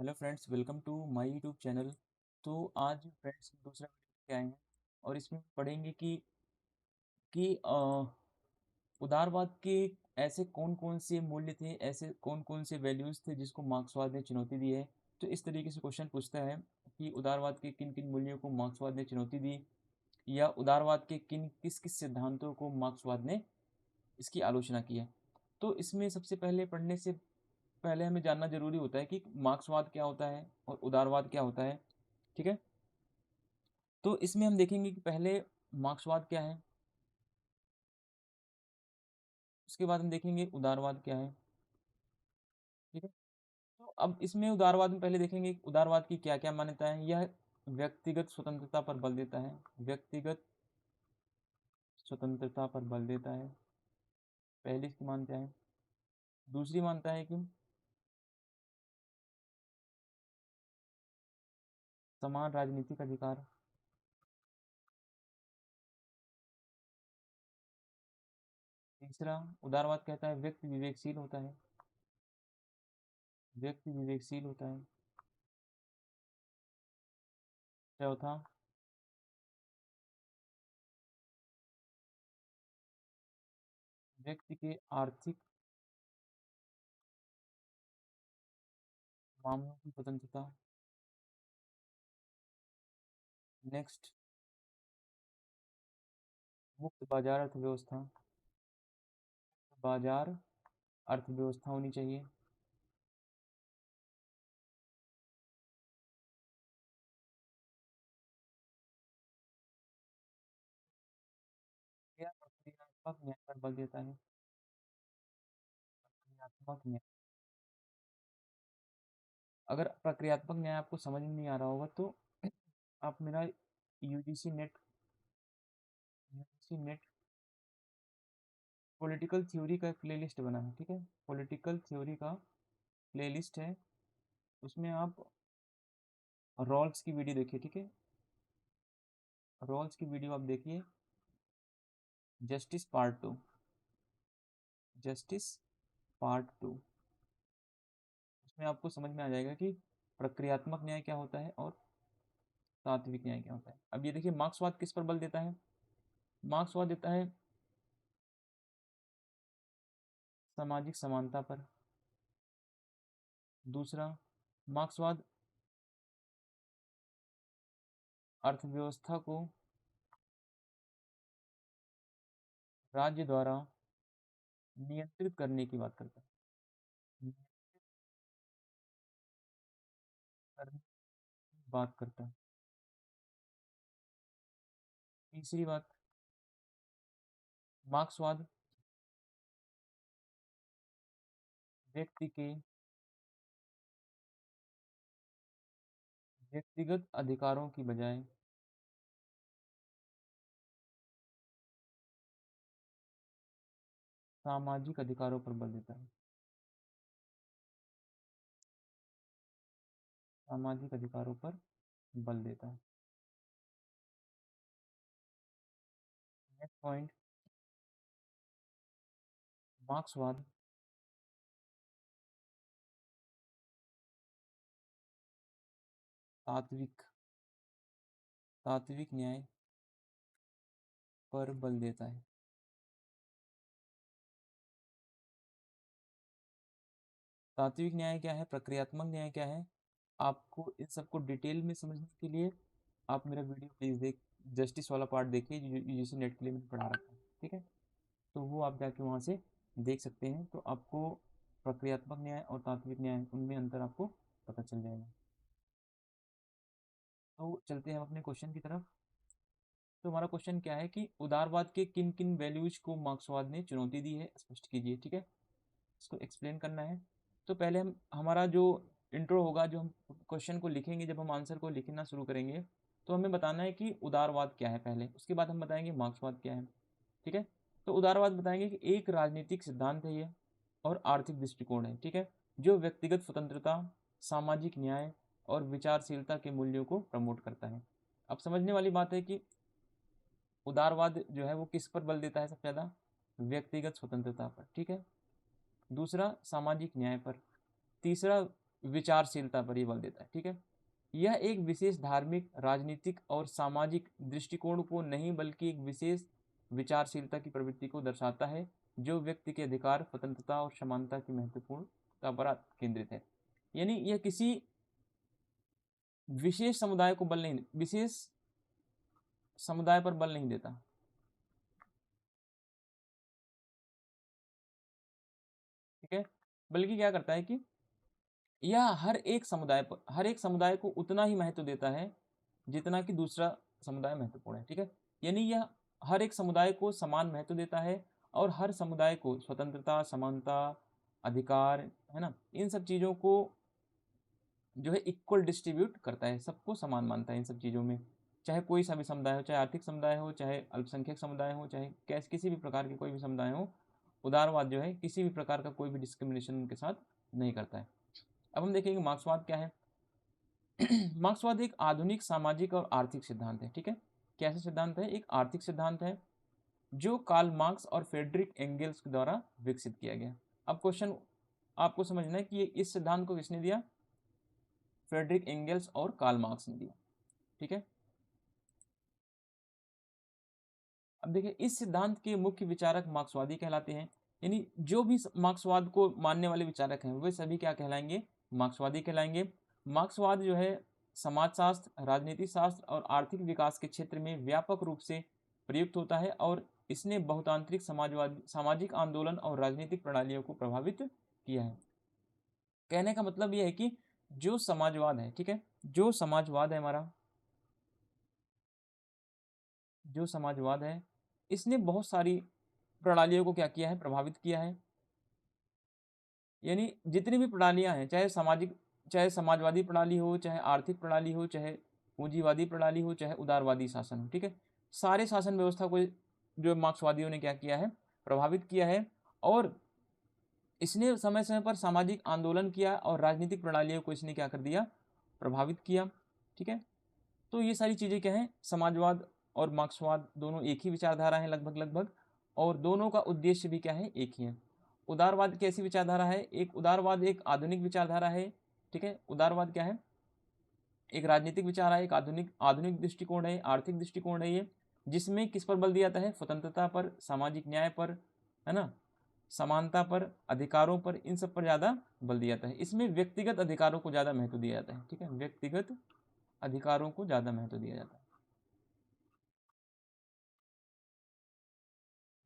Hello friends, welcome to my YouTube channel. तो आज friends दूसरा वीडियो लेके आए हैं और इसमें पढ़ेंगे कि उदारवाद के ऐसे कौन कौन से मूल्य थे, ऐसे कौन कौन से वैल्यूज़ थे जिसको मार्क्सवाद ने चुनौती दी है। तो इस तरीके से क्वेश्चन पूछता है कि उदारवाद के किन किन मूल्यों को मार्क्सवाद ने चुनौती दी, या उदारवाद के किस किस सिद्धांतों को मार्क्सवाद ने इसकी आलोचना की है। तो इसमें सबसे पहले पढ़ने से पहले हमें जानना जरूरी होता है कि मार्क्सवाद क्या होता है और उदारवाद क्या होता है। ठीक है, तो इसमें हम देखेंगे कि पहले मार्क्सवाद क्या है, उसके बाद हम देखेंगे उदारवाद क्या है। ठीक है, तो अब इसमें उदारवाद में पहले देखेंगे कि उदारवाद की क्या क्या मान्यता है। यह व्यक्तिगत स्वतंत्रता पर बल देता है, व्यक्तिगत स्वतंत्रता पर बल देता है, पहली इसकी मान्यता है। दूसरी मानता है कि समान राजनीतिक अधिकार। तीसरा, उदारवाद कहता है व्यक्ति विवेकशील होता है, व्यक्ति विवेकशील होता है। चौथा, व्यक्ति के आर्थिक मामलों की स्वतंत्रता। नेक्स्ट, मुक्त बाजार अर्थव्यवस्था, बाजार अर्थव्यवस्था होनी चाहिए। यह प्रक्रियात्मक न्याय पर बल देता है, प्रक्रियात्मक न्याय। अगर प्रक्रियात्मक न्याय आपको समझ में नहीं आ रहा होगा तो आप मेरा UGC net UGC net political theory का एक प्लेलिस्ट बना है। ठीक है, पॉलिटिकल थ्योरी का प्लेलिस्ट है, उसमें आप रॉल्स की वीडियो देखिए। ठीक है, रॉल्स की वीडियो आप देखिए, जस्टिस पार्ट 2, जस्टिस पार्ट 2। उसमें आपको समझ में आ जाएगा कि प्रक्रियात्मक न्याय क्या होता है और तात्विक न्याय क्या होता है। अब ये देखिए, मार्क्सवाद किस पर बल देता है। मार्क्सवाद देता है सामाजिक समानता पर। दूसरा, मार्क्सवाद अर्थव्यवस्था को राज्य द्वारा नियंत्रित करने की बात करता है, नियंत्रित करने की बात करता है। तीसरी बात, मार्क्सवाद व्यक्ति के व्यक्तिगत अधिकारों की बजाय सामाजिक अधिकारों पर बल देता है, सामाजिक अधिकारों पर बल देता है। नेक्स्ट पॉइंट, मार्क्सवाद तात्विक तात्विक न्याय पर बल देता है। तात्विक न्याय क्या है, प्रक्रियात्मक न्याय क्या है, आपको इन सबको डिटेल में समझने के लिए आप मेरा वीडियो प्लीज़ जस्टिस वाला पार्ट देखिए जो यूजीसी नेट के लिए मैंने पढ़ा रखा है। ठीक है, तो वो आप जाके वहाँ से देख सकते हैं, तो आपको प्रक्रियात्मक न्याय और तात्विक न्याय उनमें अंतर आपको पता चल जाएगा। तो चलते हैं हम अपने क्वेश्चन की तरफ। तो हमारा क्वेश्चन क्या है कि उदारवाद के किन किन वैल्यूज को मार्क्सवाद ने चुनौती दी है, स्पष्ट कीजिए। ठीक है, इसको एक्सप्लेन करना है। तो पहले हम हमारा जो इंट्रो होगा, जो हम क्वेश्चन को लिखेंगे, जब हम आंसर को लिखना शुरू करेंगे तो हमें बताना है कि उदारवाद क्या है पहले, उसके बाद हम बताएंगे मार्क्सवाद क्या है। ठीक है, तो उदारवाद बताएंगे कि एक राजनीतिक सिद्धांत है ये और आर्थिक दृष्टिकोण है। ठीक है, जो व्यक्तिगत स्वतंत्रता, सामाजिक न्याय और विचारशीलता के मूल्यों को प्रमोट करता है। अब समझने वाली बात है कि उदारवाद जो है वो किस पर बल देता है सबसे ज़्यादा, व्यक्तिगत स्वतंत्रता पर। ठीक है, दूसरा सामाजिक न्याय पर, तीसरा विचारशीलता पर ये बल देता है। ठीक है, यह एक विशेष धार्मिक, राजनीतिक और सामाजिक दृष्टिकोण को नहीं बल्कि एक विशेष विचारशीलता की प्रवृत्ति को दर्शाता है जो व्यक्ति के अधिकार, स्वतंत्रता और समानता की महत्वपूर्णता पर केंद्रित है। यानी यह किसी विशेष समुदाय को बल नहीं, विशेष समुदाय पर बल नहीं देता। ठीक है, बल्कि क्या करता है कि यह हर एक समुदाय को उतना ही महत्व देता है जितना कि दूसरा समुदाय महत्वपूर्ण है। ठीक है, यानी यह हर एक समुदाय को समान महत्व देता है और हर समुदाय को स्वतंत्रता, समानता, अधिकार, है ना, इन सब चीज़ों को जो है इक्वल डिस्ट्रीब्यूट करता है, सबको समान मानता है इन सब चीज़ों में। चाहे कोई सा भी समुदाय हो, चाहे आर्थिक समुदाय हो, चाहे अल्पसंख्यक समुदाय हो, चाहे कैसे किसी भी प्रकार के कोई भी समुदाय हो, उदारवाद जो है किसी भी प्रकार का कोई भी डिस्क्रिमिनेशन उनके साथ नहीं करता है। अब हम देखेंगे मार्क्सवाद क्या है। मार्क्सवाद एक आधुनिक सामाजिक और आर्थिक सिद्धांत है। ठीक है, कैसा सिद्धांत है? एक आर्थिक सिद्धांत है जो कार्ल मार्क्स और फ्रेडरिक एंगेल्स के द्वारा विकसित किया गया। अब क्वेश्चन आपको समझना है कि इस सिद्धांत को किसने दिया? फ्रेडरिक एंगेल्स और कार्ल मार्क्स ने दिया। ठीक है, अब देखिए इस सिद्धांत के मुख्य विचारक मार्क्सवादी कहलाते हैं। यानी जो भी मार्क्सवाद को मानने वाले विचारक हैं वे सभी क्या कहलाएंगे? मार्क्सवादी कहलाएंगे। मार्क्सवाद जो है समाजशास्त्र, राजनीति शास्त्र और आर्थिक विकास के क्षेत्र में व्यापक रूप से प्रयुक्त होता है और इसने बहुतांत्रिक समाजवादी सामाजिक आंदोलन और राजनीतिक प्रणालियों को प्रभावित किया है। कहने का मतलब यह है कि जो समाजवाद है, ठीक है, जो समाजवाद है हमारा, जो समाजवाद है इसने बहुत सारी प्रणालियों को क्या किया है? प्रभावित किया है। यानी जितनी भी प्रणालियां हैं, चाहे समाजवादी प्रणाली हो, चाहे आर्थिक प्रणाली हो, चाहे पूंजीवादी प्रणाली हो, चाहे उदारवादी शासन हो, ठीक है, सारे शासन व्यवस्था को जो मार्क्सवादियों ने क्या किया है? प्रभावित किया है। और इसने समय समय पर सामाजिक आंदोलन किया और राजनीतिक प्रणालियों को इसने क्या कर दिया? प्रभावित किया। ठीक है, तो ये सारी चीज़ें क्या हैं? समाजवाद और मार्क्सवाद दोनों एक ही विचारधारा है लगभग लगभग, और दोनों का उद्देश्य भी क्या है? एक ही है। उदारवाद कैसी विचारधारा है? उदारवाद एक आधुनिक विचारधारा है। ठीक है, उदारवाद क्या है? एक राजनीतिक विचार है, एक आधुनिक आधुनिक दृष्टिकोण है, आर्थिक दृष्टिकोण है ये, जिसमें किस पर बल दिया जाता है? स्वतंत्रता पर, सामाजिक न्याय पर, है ना, समानता पर, अधिकारों पर, इन सब पर ज़्यादा बल दिया जाता है। इसमें व्यक्तिगत अधिकारों को ज़्यादा महत्व दिया जाता है। ठीक है, व्यक्तिगत अधिकारों को ज़्यादा महत्व दिया जाता है,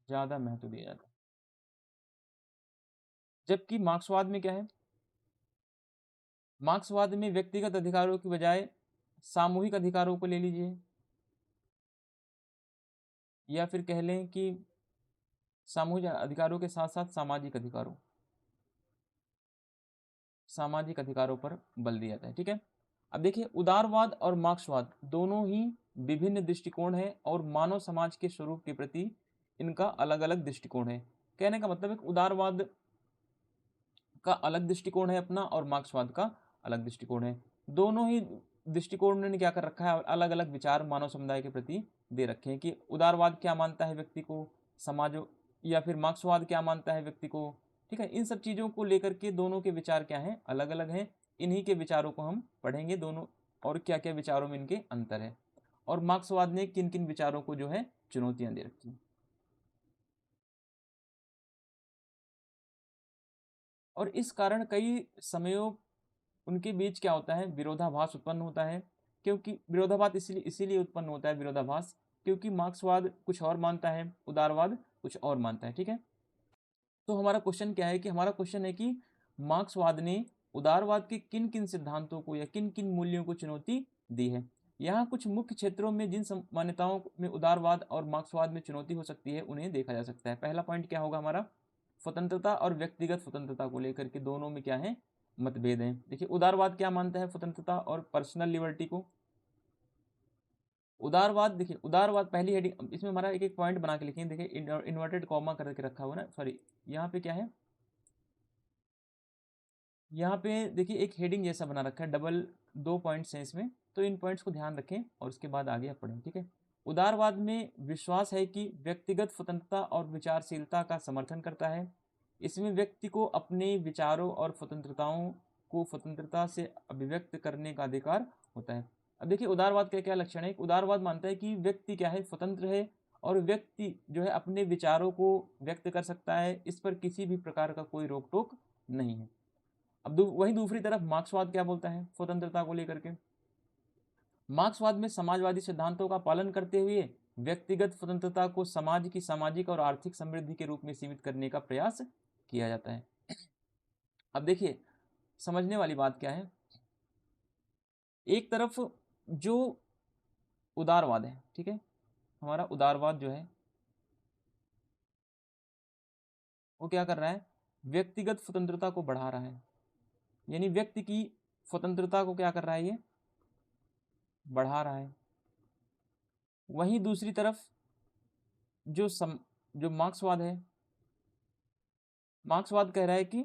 ज़्यादा महत्व दिया जाता है। जबकि मार्क्सवाद में क्या है? मार्क्सवाद में व्यक्तिगत अधिकारों की बजाय सामूहिक अधिकारों को ले लीजिए, या फिर कह लें कि सामूहिक अधिकारों के साथ साथ सामाजिक अधिकारों पर बल दिया जाता है। ठीक है, अब देखिए उदारवाद और मार्क्सवाद दोनों ही विभिन्न दृष्टिकोण हैं और मानव समाज के स्वरूप के प्रति इनका अलग अलग दृष्टिकोण है। कहने का मतलब है कि उदारवाद का अलग दृष्टिकोण है अपना और मार्क्सवाद का अलग दृष्टिकोण है। दोनों ही दृष्टिकोण ने क्या कर रखा है? अलग अलग विचार मानव समुदाय के प्रति दे रखे हैं कि उदारवाद क्या मानता है व्यक्ति को, समाज, या फिर मार्क्सवाद क्या मानता है व्यक्ति को। ठीक है, इन सब चीज़ों को लेकर के दोनों के विचार क्या हैं? अलग अलग हैं। इन्हीं के विचारों को हम पढ़ेंगे दोनों, और क्या क्या विचारों में इनके अंतर है, और मार्क्सवाद ने किन किन विचारों को जो है चुनौतियां दे रखी हैं। और इस कारण कई समयों उनके बीच क्या होता है? विरोधाभास उत्पन्न होता है। क्योंकि विरोधाभास इसीलिए उत्पन्न होता है विरोधाभास, क्योंकि मार्क्सवाद कुछ और मानता है, उदारवाद कुछ और मानता है। ठीक है, तो हमारा क्वेश्चन क्या है? कि हमारा क्वेश्चन है कि मार्क्सवाद ने उदारवाद के किन किन सिद्धांतों को या किन किन मूल्यों को चुनौती दी है। यहाँ कुछ मुख्य क्षेत्रों में जिन मान्यताओं में उदारवाद और मार्क्सवाद में चुनौती हो सकती है उन्हें देखा जा सकता है। पहला पॉइंट क्या होगा हमारा? स्वतंत्रता और व्यक्तिगत स्वतंत्रता को लेकर के दोनों में क्या है? मतभेद हैं। देखिए उदारवाद क्या मानता है स्वतंत्रता और पर्सनल लिबर्टी को? उदारवाद, देखिए उदारवाद पहली हेडिंग इसमें हमारा एक एक पॉइंट बना के लिखें। देखिए इन्वर्टेड कॉमा करके रखा हुआ ना, सॉरी, यहाँ पे क्या है? यहाँ पे देखिए एक हेडिंग जैसा बना रखा है, डबल दो पॉइंट्स हैं इसमें, तो इन पॉइंट्स को ध्यान रखें और उसके बाद आगे आप पढ़ें। ठीक है, उदारवाद में विश्वास है कि व्यक्तिगत स्वतंत्रता और विचारशीलता का समर्थन करता है। इसमें व्यक्ति को अपने विचारों और स्वतंत्रताओं को स्वतंत्रता से अभिव्यक्त करने का अधिकार होता है। अब देखिए उदारवाद का क्या लक्षण है। उदारवाद मानता है कि व्यक्ति क्या है, स्वतंत्र है और व्यक्ति जो है अपने विचारों को व्यक्त कर सकता है, इस पर किसी भी प्रकार का कोई रोक टोक नहीं है। अब वहीं दूसरी तरफ मार्क्सवाद क्या बोलता है स्वतंत्रता को लेकर के। मार्क्सवाद में समाजवादी सिद्धांतों का पालन करते हुए व्यक्तिगत स्वतंत्रता को समाज की सामाजिक और आर्थिक समृद्धि के रूप में सीमित करने का प्रयास किया जाता है। अब देखिए समझने वाली बात क्या है, एक तरफ जो उदारवाद है, ठीक है, हमारा उदारवाद जो है वो क्या कर रहा है, व्यक्तिगत स्वतंत्रता को बढ़ा रहा है, यानी व्यक्ति की स्वतंत्रता को क्या कर रहा है, ये बढ़ा रहा है। वहीं दूसरी तरफ जो मार्क्सवाद है, मार्क्सवाद कह रहा है कि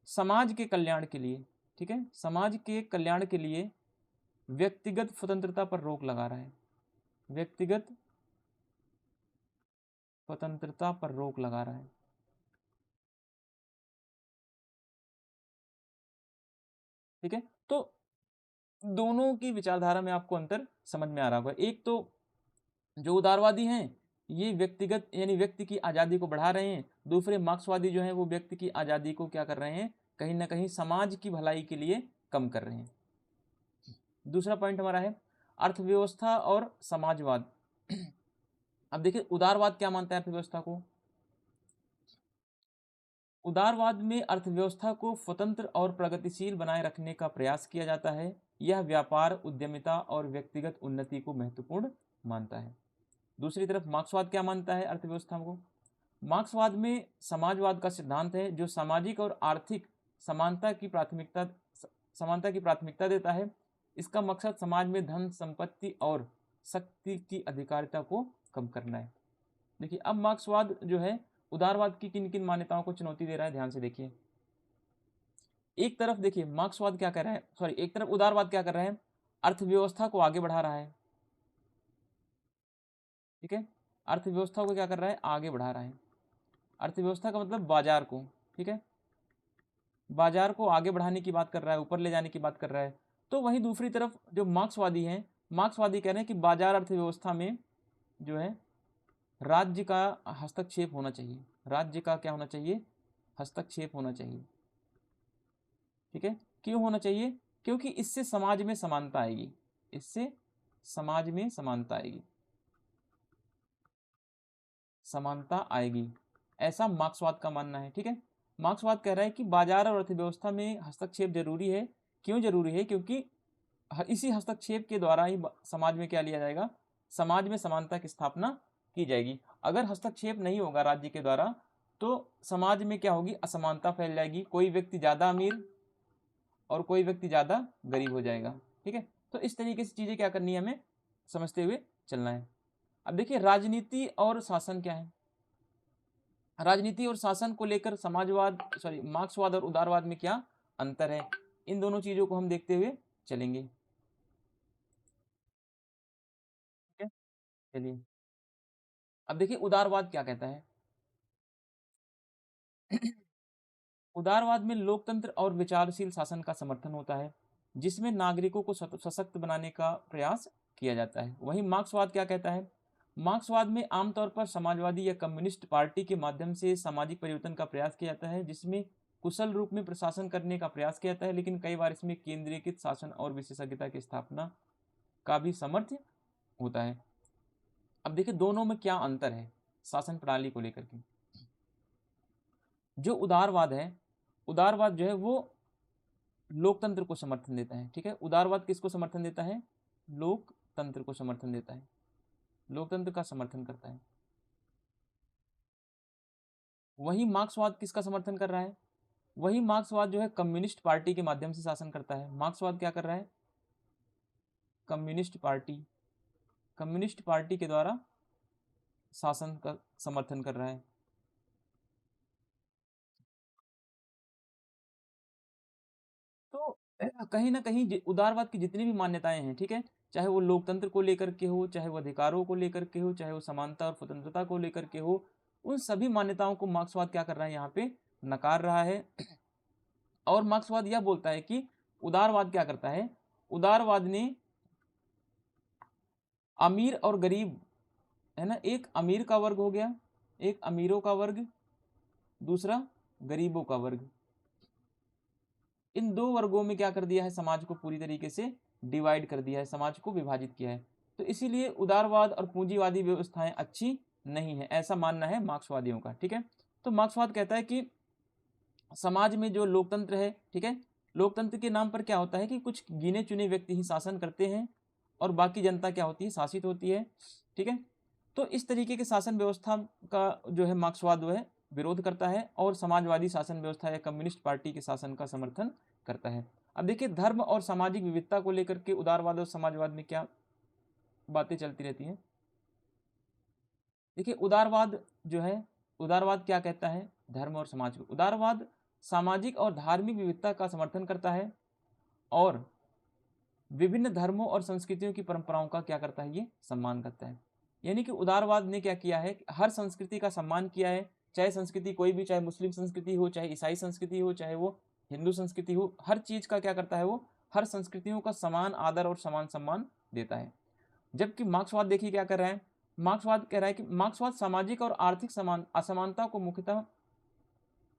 समाज के कल्याण के लिए, ठीक है, समाज के कल्याण के लिए व्यक्तिगत स्वतंत्रता पर रोक लगा रहा है, व्यक्तिगत स्वतंत्रता पर रोक लगा रहा है। ठीक है, तो दोनों की विचारधारा में आपको अंतर समझ में आ रहा होगा। एक तो जो उदारवादी हैं ये व्यक्तिगत यानी व्यक्ति की आज़ादी को बढ़ा रहे हैं, दूसरे मार्क्सवादी जो हैं वो व्यक्ति की आज़ादी को क्या कर रहे हैं, कहीं ना कहीं समाज की भलाई के लिए कम कर रहे हैं। दूसरा पॉइंट हमारा है अर्थव्यवस्था और समाजवाद। अब देखिए उदारवाद क्या मानता है अर्थव्यवस्था को। उदारवाद में अर्थव्यवस्था को स्वतंत्र और प्रगतिशील बनाए रखने का प्रयास किया जाता है। यह व्यापार, उद्यमिता और व्यक्तिगत उन्नति को महत्वपूर्ण मानता है। दूसरी तरफ मार्क्सवाद क्या मानता है अर्थव्यवस्था को। मार्क्सवाद में समाजवाद का सिद्धांत है जो सामाजिक और आर्थिक समानता की प्राथमिकता देता है। इसका मकसद समाज में धन, संपत्ति और शक्ति की अधिकारिता को कम करना है। देखिए अब मार्क्सवाद जो है उदारवाद की किन किन मान्यताओं को चुनौती दे रहा है, ध्यान से देखिए। एक तरफ देखिए मार्क्सवाद क्या कर रहा है, सॉरी एक तरफ उदारवाद क्या कर रहा है, अर्थव्यवस्था को आगे बढ़ा रहा है। ठीक है, अर्थव्यवस्था को क्या कर रहा है, आगे बढ़ा रहा है। अर्थव्यवस्था का मतलब बाजार को, ठीक है, बाजार को आगे बढ़ाने की बात कर रहा है, ऊपर ले जाने की बात कर रहा है। तो वहीं दूसरी तरफ जो मार्क्सवादी हैं, मार्क्सवादी कह रहे हैं कि बाजार अर्थव्यवस्था में जो है राज्य का हस्तक्षेप होना चाहिए, राज्य का क्या होना चाहिए, हस्तक्षेप होना चाहिए। ठीक है, क्यों होना चाहिए, क्योंकि इससे समाज में समानता आएगी, इससे समाज में समानता आएगी, समानता आएगी, ऐसा मार्क्सवाद का मानना है। ठीक है, मार्क्सवाद कह रहा है कि बाजार और अर्थव्यवस्था में हस्तक्षेप जरूरी है। क्यों जरूरी है, क्योंकि इसी हस्तक्षेप के द्वारा ही समाज में क्या लिया जाएगा, समाज में समानता की स्थापना की जाएगी। अगर हस्तक्षेप नहीं होगा राज्य के द्वारा तो समाज में क्या होगी, असमानता फैल जाएगी, कोई व्यक्ति ज्यादा अमीर और कोई व्यक्ति ज्यादा गरीब हो जाएगा। ठीक है, तो इस तरीके से चीजें क्या करनी है, हमें समझते हुए चलना है। अब देखिए राजनीति और शासन क्या है, राजनीति और शासन को लेकर समाजवाद सॉरी मार्क्सवाद और उदारवाद में क्या अंतर है, इन दोनों चीजों को हम देखते हुए चलेंगे। ठीक है, चलिए अब देखिए उदारवाद क्या कहता है। उदारवाद में लोकतंत्र और विचारशील शासन का समर्थन होता है जिसमें नागरिकों को सशक्त बनाने का प्रयास किया जाता है। वहीं मार्क्सवाद क्या कहता है, मार्क्सवाद में आमतौर पर समाजवादी या कम्युनिस्ट पार्टी के माध्यम से सामाजिक परिवर्तन का प्रयास किया जाता है जिसमें कुशल रूप में प्रशासन करने का प्रयास किया जाता है, लेकिन कई बार इसमें केंद्रीकृत शासन और विशेषज्ञता की स्थापना का भी समर्थन होता है। अब देखिए दोनों में क्या अंतर है शासन प्रणाली को लेकर के। जो उदारवाद है, उदारवाद जो है वो लोकतंत्र को समर्थन देता है। ठीक है, उदारवाद किसको समर्थन देता है, लोकतंत्र को समर्थन देता है, लोकतंत्र का समर्थन करता है। वही मार्क्सवाद किसका समर्थन कर रहा है, वही मार्क्सवाद जो है कम्युनिस्ट पार्टी के माध्यम से शासन करता है। मार्क्सवाद क्या कर रहा है, कम्युनिस्ट पार्टी, कम्युनिस्ट पार्टी के द्वारा शासन का समर्थन कर रहा है। तो कहीं ना कहीं उदारवाद की जितनी भी मान्यताएं हैं, ठीक है, चाहे वो लोकतंत्र को लेकर के हो, चाहे वो अधिकारों को लेकर के हो, चाहे वो समानता और स्वतंत्रता को लेकर के हो, उन सभी मान्यताओं को मार्क्सवाद क्या कर रहा है, यहाँ पे नकार रहा है। और मार्क्सवाद यह बोलता है कि उदारवाद क्या करता है, उदारवाद ने अमीर और गरीब, है ना, एक अमीर का वर्ग हो गया, एक अमीरों का वर्ग, दूसरा गरीबों का वर्ग, इन दो वर्गों में क्या कर दिया है, समाज को पूरी तरीके से डिवाइड कर दिया है, समाज को विभाजित किया है। तो इसीलिए उदारवाद और पूंजीवादी व्यवस्थाएं अच्छी नहीं है, ऐसा मानना है मार्क्सवादियों का। ठीक है, तो मार्क्सवाद कहता है कि समाज में जो लोकतंत्र है, ठीक है, लोकतंत्र के नाम पर क्या होता है कि कुछ गिने चुने व्यक्ति ही शासन करते हैं और बाकी जनता क्या होती है, शासित होती है। ठीक है, तो इस तरीके के शासन व्यवस्था का जो है मार्क्सवाद वो है विरोध करता है और समाजवादी शासन व्यवस्था या कम्युनिस्ट पार्टी के शासन का समर्थन करता है। अब देखिए, धर्म और सामाजिक विविधता को लेकर के उदारवाद और समाजवाद में क्या बातें चलती रहती हैं। देखिए, उदारवाद जो है, उदारवाद क्या कहता है, धर्म और समाज को, उदारवाद सामाजिक और धार्मिक विविधता का समर्थन करता है और विभिन्न धर्मों और संस्कृतियों की परंपराओं का क्या करता है, ये सम्मान करता है। यानी कि उदारवाद ने क्या किया है, हर संस्कृति का सम्मान किया है, चाहे संस्कृति कोई भी, चाहे मुस्लिम संस्कृति हो, चाहे ईसाई संस्कृति हो, चाहे वो हिंदू संस्कृति हो, हर चीज का क्या करता है, वो हर संस्कृतियों का समान आदर और समान सम्मान देता है। जबकि मार्क्सवाद देखिए क्या कर रहा है, मार्क्सवाद कह रहा है कि मार्क्सवाद सामाजिक और आर्थिक समान असमानता को मुख्यतः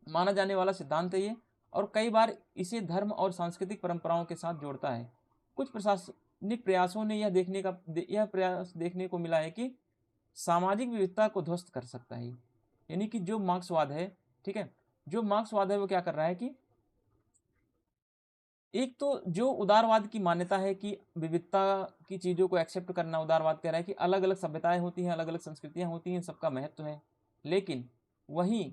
माना जाने वाला सिद्धांत है ये, और कई बार इसे धर्म और सांस्कृतिक परंपराओं के साथ जोड़ता है। कुछ प्रशासनिक प्रयासों ने यह प्रयास देखने को मिला है कि सामाजिक विविधता को ध्वस्त कर सकता है। यानी कि जो मार्क्सवाद है, ठीक है, जो मार्क्सवाद है वो क्या कर रहा है कि एक तो जो उदारवाद की मान्यता है कि विविधता की चीजों को एक्सेप्ट करना, उदारवाद कह रहा है कि अलग अलग सभ्यताएं होती हैं, अलग अलग संस्कृतियां होती हैं, सबका महत्व है। लेकिन वहीं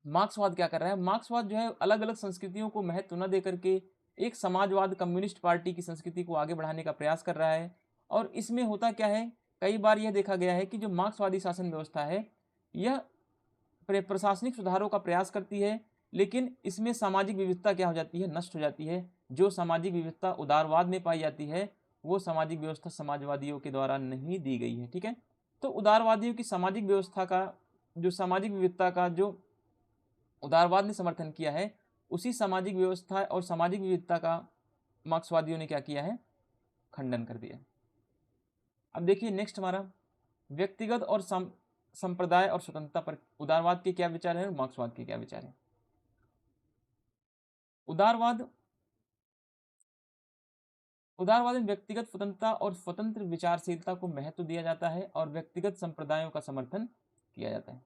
मार्क्सवाद क्या कर रहा है, मार्क्सवाद जो है अलग अलग संस्कृतियों को महत्व न देकर के एक समाजवाद कम्युनिस्ट पार्टी की संस्कृति को आगे बढ़ाने का प्रयास कर रहा है। और इसमें होता क्या है, कई बार यह देखा गया है कि जो मार्क्सवादी शासन व्यवस्था है यह प्रशासनिक सुधारों का प्रयास करती है, लेकिन इसमें सामाजिक विविधता क्या हो जाती है, नष्ट हो जाती है। जो सामाजिक विविधता उदारवाद में पाई जाती है वो सामाजिक व्यवस्था समाजवादियों के द्वारा नहीं दी गई है। ठीक है, तो उदारवादियों की सामाजिक व्यवस्था का, जो सामाजिक विविधता का जो उदारवाद ने समर्थन किया है, उसी सामाजिक व्यवस्था और सामाजिक विविधता का मार्क्सवादियों ने क्या किया है, खंडन कर दिया। अब देखिए नेक्स्ट हमारा व्यक्तिगत और संप्रदाय और स्वतंत्रता पर उदारवाद के क्या विचार है और मार्क्सवाद के क्या विचार है। उदारवाद उदारवाद में व्यक्तिगत स्वतंत्रता और स्वतंत्र विचारशीलता को महत्व दिया जाता है और व्यक्तिगत संप्रदायों का समर्थन किया जाता है।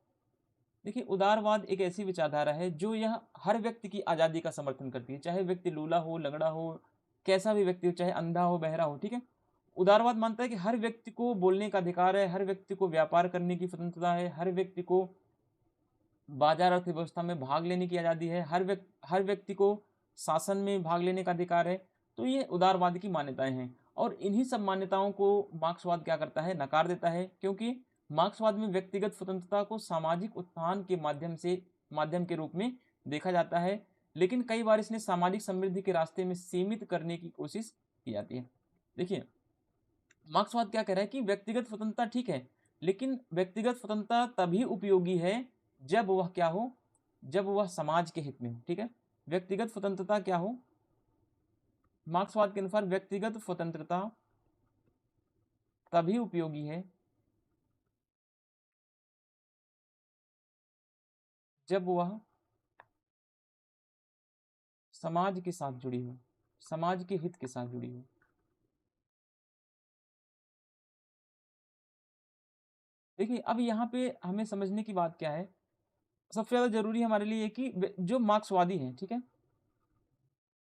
देखिए, उदारवाद एक ऐसी विचारधारा है जो यह हर व्यक्ति की आज़ादी का समर्थन करती है, चाहे व्यक्ति लूला हो, लगड़ा हो, कैसा भी व्यक्ति हो, चाहे अंधा हो, बहरा हो। ठीक है, उदारवाद मानता है कि हर व्यक्ति को बोलने का अधिकार है, हर व्यक्ति को व्यापार करने की स्वतंत्रता है, हर व्यक्ति को बाजार अर्थव्यवस्था में भाग लेने की आज़ादी है, हर व्यक्ति को शासन में भाग लेने का अधिकार है। तो ये उदारवाद की मान्यताएं हैं और इन्हीं सब मान्यताओं को मार्क्सवाद क्या करता है, नकार देता है, क्योंकि मार्क्सवाद में व्यक्तिगत स्वतंत्रता को सामाजिक उत्थान के माध्यम के रूप में देखा जाता है, लेकिन कई बार इसने सामाजिक समृद्धि के रास्ते में सीमित करने की कोशिश की जाती है। देखिए, मार्क्सवाद क्या कह रहा है कि व्यक्तिगत स्वतंत्रता ठीक है, लेकिन व्यक्तिगत स्वतंत्रता तभी उपयोगी है जब वह क्या हो, जब वह समाज के हित में हो। ठीक है, व्यक्तिगत स्वतंत्रता क्या हो, मार्क्सवाद के अनुसार व्यक्तिगत स्वतंत्रता तभी उपयोगी है जब वह समाज के साथ जुड़ी हो, समाज के हित के साथ जुड़ी हो। देखिए, अब यहाँ पे हमें समझने की बात क्या है, सबसे ज्यादा जरूरी हमारे लिए कि जो मार्क्सवादी है, ठीक है,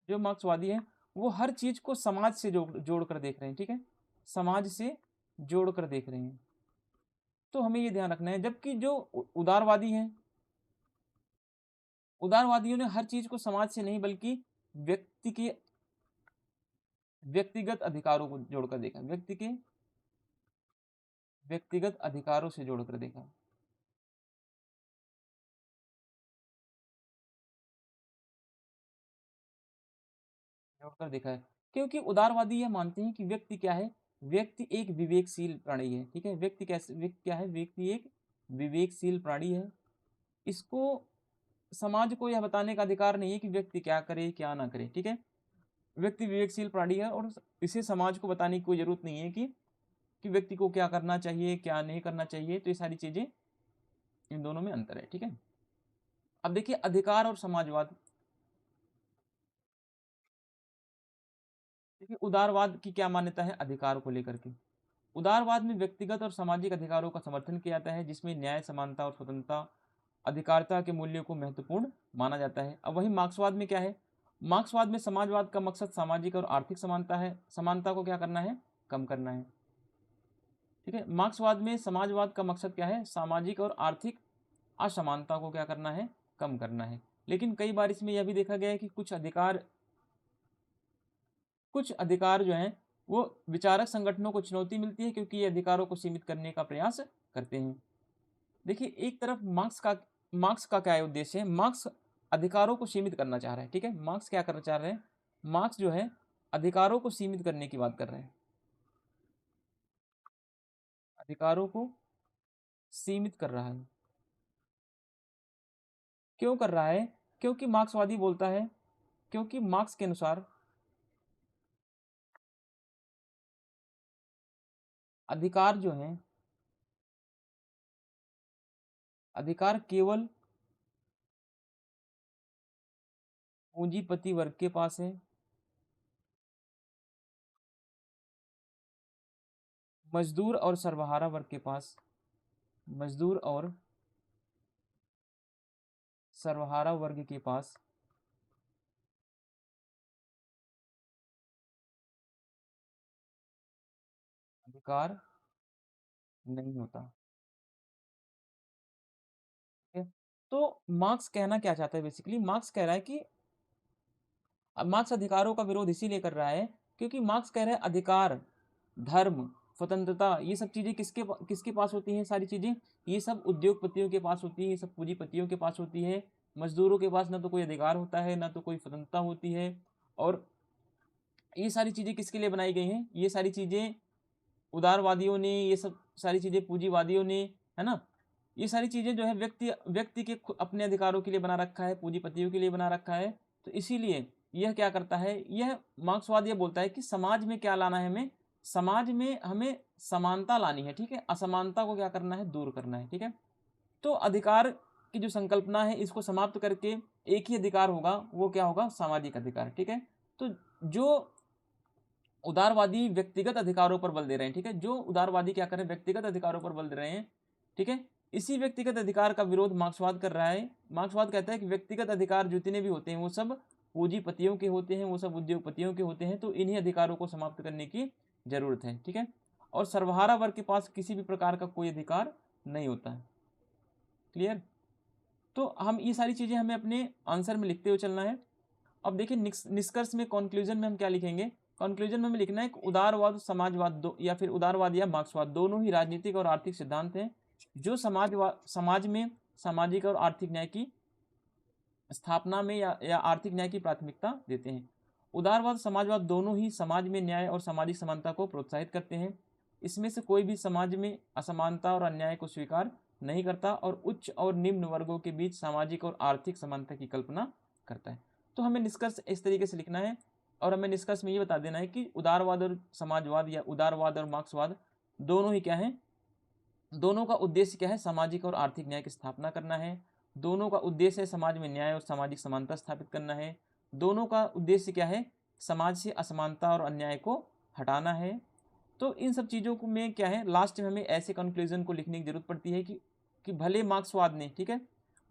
जो मार्क्सवादी है वो हर चीज को समाज से जोड़ कर देख रहे हैं। ठीक है, समाज से जोड़ कर देख रहे हैं, तो हमें ये ध्यान रखना है। जबकि जो उदारवादी हैं, उदारवादियों ने हर चीज को समाज से नहीं बल्कि व्यक्ति के व्यक्तिगत अधिकारों को जोड़कर देखा, व्यक्ति के व्यक्तिगत अधिकारों से जोड़कर देखा। जोड़कर देखा है, क्योंकि उदारवादी यह मानते हैं कि व्यक्ति क्या है, व्यक्ति एक विवेकशील प्राणी है। ठीक है, व्यक्ति क्या है, व्यक्ति एक विवेकशील प्राणी है। इसको समाज को यह बताने का अधिकार नहीं है कि व्यक्ति क्या करे क्या ना करे, ठीक है। व्यक्ति विवेकशील प्राणी है और इसे समाज को बताने की कोई जरूरत नहीं है कि व्यक्ति को क्या करना चाहिए क्या नहीं करना चाहिए। तो ये सारी चीजें, इन दोनों में अंतर है, ठीक है। अब देखिए अधिकार और समाजवाद। देखिए उदारवाद की क्या मान्यता है अधिकार को लेकर के। उदारवाद में व्यक्तिगत और सामाजिक अधिकारों का समर्थन किया जाता है, जिसमें न्याय, समानता और स्वतंत्रता, अधिकारिता के मूल्यों को महत्वपूर्ण माना जाता है। अब वही मार्क्सवाद में क्या है, मार्क्सवाद में समाजवाद का मकसद सामाजिक और आर्थिक समानता है, समानता को क्या करना है, कम करना है, ठीक है। मार्क्सवाद में समाजवाद का मकसद क्या है, सामाजिक और आर्थिक असमानता को क्या करना है, कम करना है। लेकिन कई बार इसमें यह भी देखा गया है कि कुछ अधिकार जो हैं वो विचारक संगठनों को चुनौती मिलती है, क्योंकि ये अधिकारों को सीमित करने का प्रयास करते हैं। देखिए एक तरफ मार्क्स का क्या उद्देश्य है, मार्क्स अधिकारों को सीमित करना चाह रहा है, ठीक है। मार्क्स क्या करना चाह रहे हैं, मार्क्स जो है अधिकारों को सीमित करने की बात कर रहे हैं, अधिकारों को सीमित कर रहा है। क्यों कर रहा है, क्योंकि मार्क्सवादी बोलता है, क्योंकि मार्क्स के अनुसार अधिकार जो है, अधिकार केवल पूंजीपति वर्ग के पास है, मजदूर और सर्वहारा वर्ग के पास, मजदूर और सर्वहारा वर्ग के पास अधिकार नहीं होता, ठीक है। तो मार्क्स कहना क्या चाहता है, बेसिकली मार्क्स कह रहा है कि अब मार्क्स अधिकारों का विरोध इसीलिए कर रहा है क्योंकि मार्क्स कह रहा है अधिकार, धर्म, स्वतंत्रता, ये सब चीजें किसके पास होती हैं, सारी चीजें ये सब उद्योगपतियों के पास होती है, ये सब पूंजीपतियों के पास होती है। मजदूरों के पास ना तो कोई अधिकार होता है ना तो कोई स्वतंत्रता होती है। और ये सारी चीजें किसके लिए बनाई गई हैं, ये सारी चीजें उदारवादियों ने, ये सब सारी चीजें पूंजीवादियों ने, है ना। ये सारी चीजें जो है व्यक्ति व्यक्ति के अपने अधिकारों के लिए बना रखा है, पूंजीपतियों के लिए बना रखा है। तो इसीलिए यह क्या करता है, यह मार्क्सवाद ये बोलता है कि समाज में क्या लाना है, हमें समाज में हमें समानता लानी है, ठीक है। असमानता को क्या करना है, दूर करना है, ठीक है। तो अधिकार की जो संकल्पना है इसको समाप्त करके एक ही अधिकार होगा, वो क्या होगा, सामाजिक अधिकार, ठीक है। तो जो उदारवादी व्यक्तिगत अधिकारों पर बल दे रहे हैं, ठीक है, जो उदारवादी क्या कर रहे हैं, व्यक्तिगत अधिकारों पर बल दे रहे हैं, ठीक है। इसी व्यक्तिगत अधिकार का विरोध मार्क्सवाद कर रहा है। मार्क्सवाद कहता है कि व्यक्तिगत अधिकार जितने भी होते हैं वो सब पूंजीपतियों के होते हैं, वो सब उद्योगपतियों के होते हैं, तो इन्हीं अधिकारों को समाप्त करने की जरूरत है, ठीक है। और सर्वहारा वर्ग के पास किसी भी प्रकार का कोई अधिकार नहीं होता है, क्लियर। तो हम ये सारी चीजें हमें अपने आंसर में लिखते हुए चलना है। अब देखिए निष्कर्ष में, कंक्लूजन में हम क्या लिखेंगे, कंक्लूजन में हमें लिखना है कि उदारवाद, समाजवाद दो या फिर उदारवाद या मार्क्सवाद दोनों ही राजनीतिक और आर्थिक सिद्धांत हैं जो समाज में सामाजिक और आर्थिक न्याय की स्थापना में या आर्थिक न्याय की प्राथमिकता देते हैं। उदारवाद, समाजवाद दोनों ही समाज में न्याय और सामाजिक समानता को प्रोत्साहित करते हैं। इसमें से कोई भी समाज में असमानता और अन्याय को स्वीकार नहीं करता और उच्च और निम्न वर्गों के बीच सामाजिक और आर्थिक समानता की कल्पना करता है। तो हमें निष्कर्ष इस तरीके से लिखना है और हमें निष्कर्ष में ये बता देना है कि उदारवाद और समाजवाद या उदारवाद और मार्क्सवाद दोनों ही क्या है, दोनों का उद्देश्य क्या है, सामाजिक और आर्थिक न्याय की स्थापना करना है। दोनों का उद्देश्य है समाज में न्याय और सामाजिक समानता स्थापित करना है। दोनों का उद्देश्य क्या है, समाज से असमानता और अन्याय को हटाना है। तो इन सब चीज़ों को में क्या है, लास्ट में हमें ऐसे कंक्लूजन को लिखने की जरूरत पड़ती है कि भले मार्क्सवाद ने, ठीक है,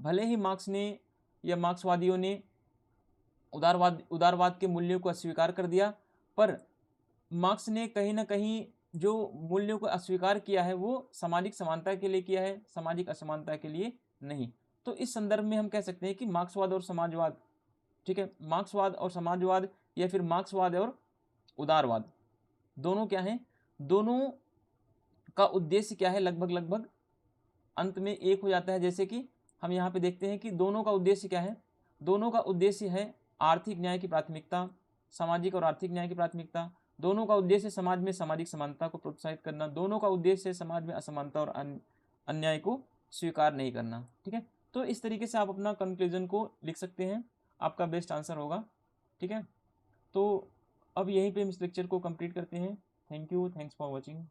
भले ही मार्क्स ने या मार्क्सवादियों ने उदारवाद के मूल्यों को अस्वीकार कर दिया, पर मार्क्स ने कहीं ना कहीं जो मूल्यों को अस्वीकार किया है वो सामाजिक समानता के लिए किया है, सामाजिक असमानता के लिए नहीं। तो इस संदर्भ में हम कह सकते हैं कि मार्क्सवाद और समाजवाद, ठीक है, मार्क्सवाद और समाजवाद या फिर मार्क्सवाद और उदारवाद दोनों क्या हैं, दोनों का उद्देश्य क्या है, लगभग लगभग अंत में एक हो जाता है। जैसे कि हम यहाँ पे देखते हैं कि दोनों का उद्देश्य क्या है, दोनों का उद्देश्य है आर्थिक न्याय की प्राथमिकता, सामाजिक और आर्थिक न्याय की प्राथमिकता। दोनों का उद्देश्य समाज में सामाजिक समानता को प्रोत्साहित करना। दोनों का उद्देश्य समाज में असमानता और अन्याय को स्वीकार नहीं करना, ठीक है। तो इस तरीके से आप अपना कंक्लूजन को लिख सकते हैं, आपका बेस्ट आंसर होगा। ठीक है, तो अब यहीं पे हम इस लेक्चर को कंप्लीट करते हैं। Thank you, thanks for watching.